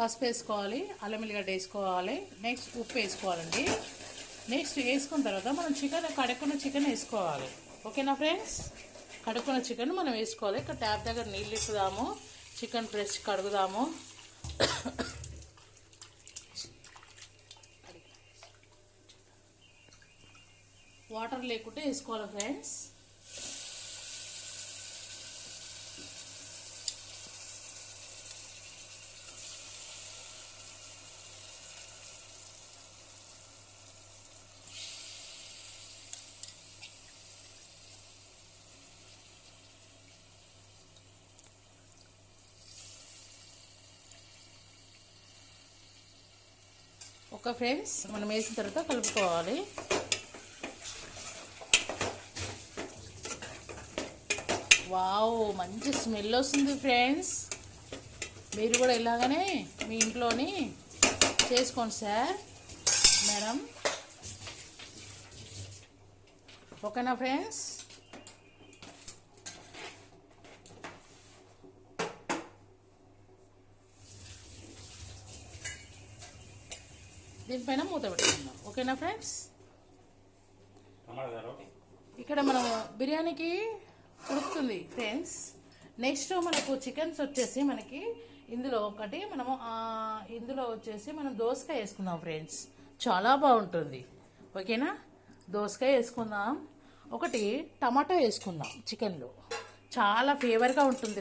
పసుపు వేసుకోవాలి, అల్లం వెల్లిగడ్డ వేసుకోవాలి, నెక్స్ట్ ఉప్పు వేసుకోవాలండి. నెక్స్ట్ వేసుకున్న తర్వాత మనం కడుక్కున్న చికెన్ వేసుకోవాలి. ఓకేనా ఫ్రెండ్స్? కడుక్కున్న చికెన్ మనం వేసుకోవాలి. ఇక్కడ ట్యాప్ దగ్గర నీళ్ళు ఇప్పుదాము, చికెన్ ఫ్రెష్ కడుగుదాము. వాటర్ లేకుంటే వేసుకోవాలి ఫ్రెండ్స్. ఒక ఫ్రెండ్స్ మనం వేసిన తర్వాత కలుపుకోవాలి. వావ్, మంచి స్మెల్ వస్తుంది ఫ్రెండ్స్. మీరు కూడా ఇలాగనే మీ ఇంట్లోని చేసుకోండి సార్, మేడం. ఓకేనా ఫ్రెండ్స్? దీనిపైన మూత పెట్టుకుందాం. ఓకేనా ఫ్రెండ్స్? ఇక్కడ మనం బిర్యానీకి ఉడుకుతుంది ఫ్రెండ్స్. నెక్స్ట్ మనకు చికెన్స్ వచ్చేసి మనకి ఇందులో వచ్చేసి మనం దోసకాయ వేసుకుందాం ఫ్రెండ్స్. చాలా బాగుంటుంది. ఓకేనా? దోసకాయ వేసుకుందాం. ఒకటి టమాటా వేసుకుందాం చికెన్లో, చాలా ఫేవర్గా ఉంటుంది.